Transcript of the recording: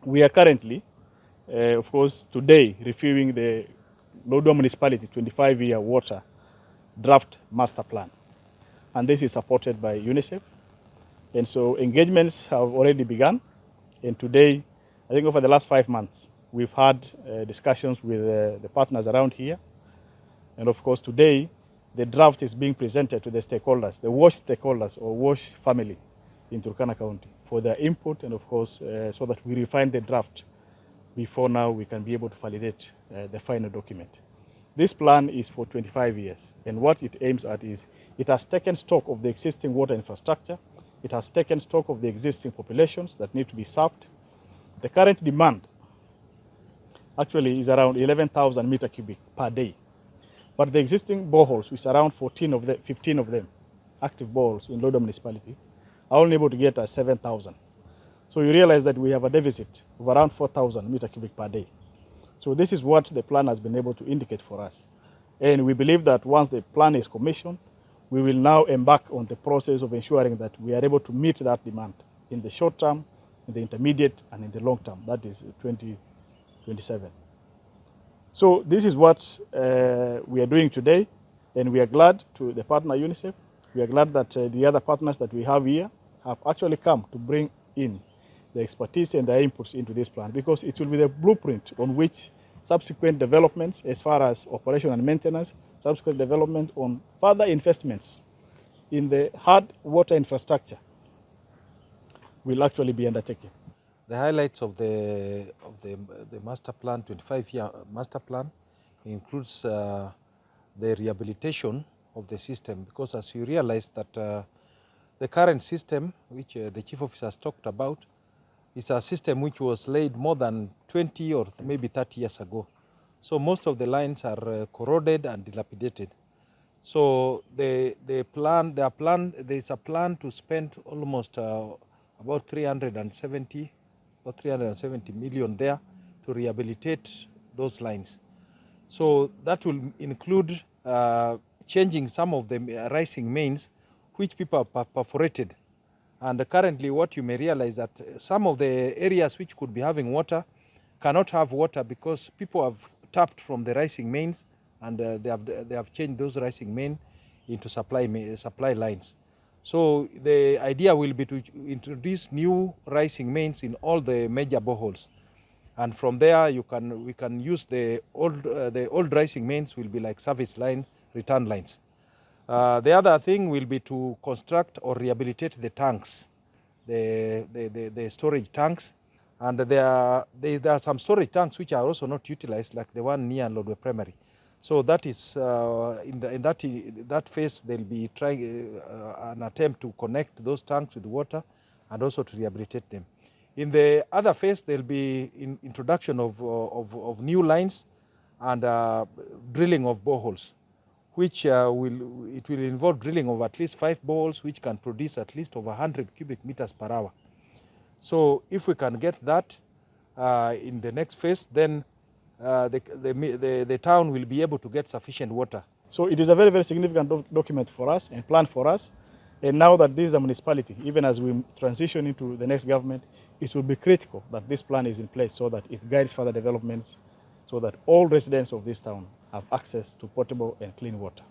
We are currently, of course, today reviewing the Lodwar Municipality 25-year water draft master plan. And this is supported by UNICEF. And so engagements have already begun. And today, I think over the last 5 months, we've had discussions with the partners around here. And of course, today, the draft is being presented to the stakeholders, the WASH stakeholders or WASH family in Turkana County for their input and of course, so that we refine the draft before now we can be able to validate the final document. This plan is for 25 years, and what it aims at is it has taken stock of the existing water infrastructure, it has taken stock of the existing populations that need to be served. The current demand actually is around 11,000 meter cubic per day. But the existing boreholes, which are around 15 of them, active boreholes in Lodwar Municipality, are only able to get us 7,000. So you realize that we have a deficit of around 4,000 meter cubic per day. So this is what the plan has been able to indicate for us. And we believe that once the plan is commissioned, we will now embark on the process of ensuring that we are able to meet that demand in the short term, in the intermediate, and in the long term. That is 2027. So this is what we are doing today, and we are glad to the partner UNICEF. We are glad that the other partners that we have here have actually come to bring in the expertise and their inputs into this plan, because it will be the blueprint on which subsequent developments as far as operation and maintenance, subsequent development on further investments in the hard water infrastructure will actually be undertaken. The highlights of the master plan, 25-year master plan, includes the rehabilitation of the system, because as you realize that the current system, which the chief officer has talked about, is a system which was laid more than 20 or maybe 30 years ago. So most of the lines are corroded and dilapidated. So there's a plan to spend almost about 370 million there to rehabilitate those lines. So that will include changing some of the rising mains which people have perforated. And currently what you may realize that some of the areas which could be having water cannot have water because people have tapped from the rising mains, and they have changed those rising main into supply lines. So the idea will be to introduce new rising mains in all the major boreholes, and from there we can use the old rising mains will be like service line, return lines. The other thing will be to construct or rehabilitate the tanks, the storage tanks, and there are some storage tanks which are also not utilized, like the one near Lodwar Primary. So that is in that phase they'll be trying an attempt to connect those tanks with water and also to rehabilitate them. In the other phase there'll be introduction of new lines and drilling of boreholes, which will involve drilling of at least 5 boreholes which can produce at least over 100 cubic meters per hour. So if we can get that in the next phase, then the town will be able to get sufficient water. So it is a very, very significant document for us and plan for us. And now that this is a municipality, even as we transition into the next government, it will be critical that this plan is in place so that it guides further developments, so that all residents of this town have access to potable and clean water.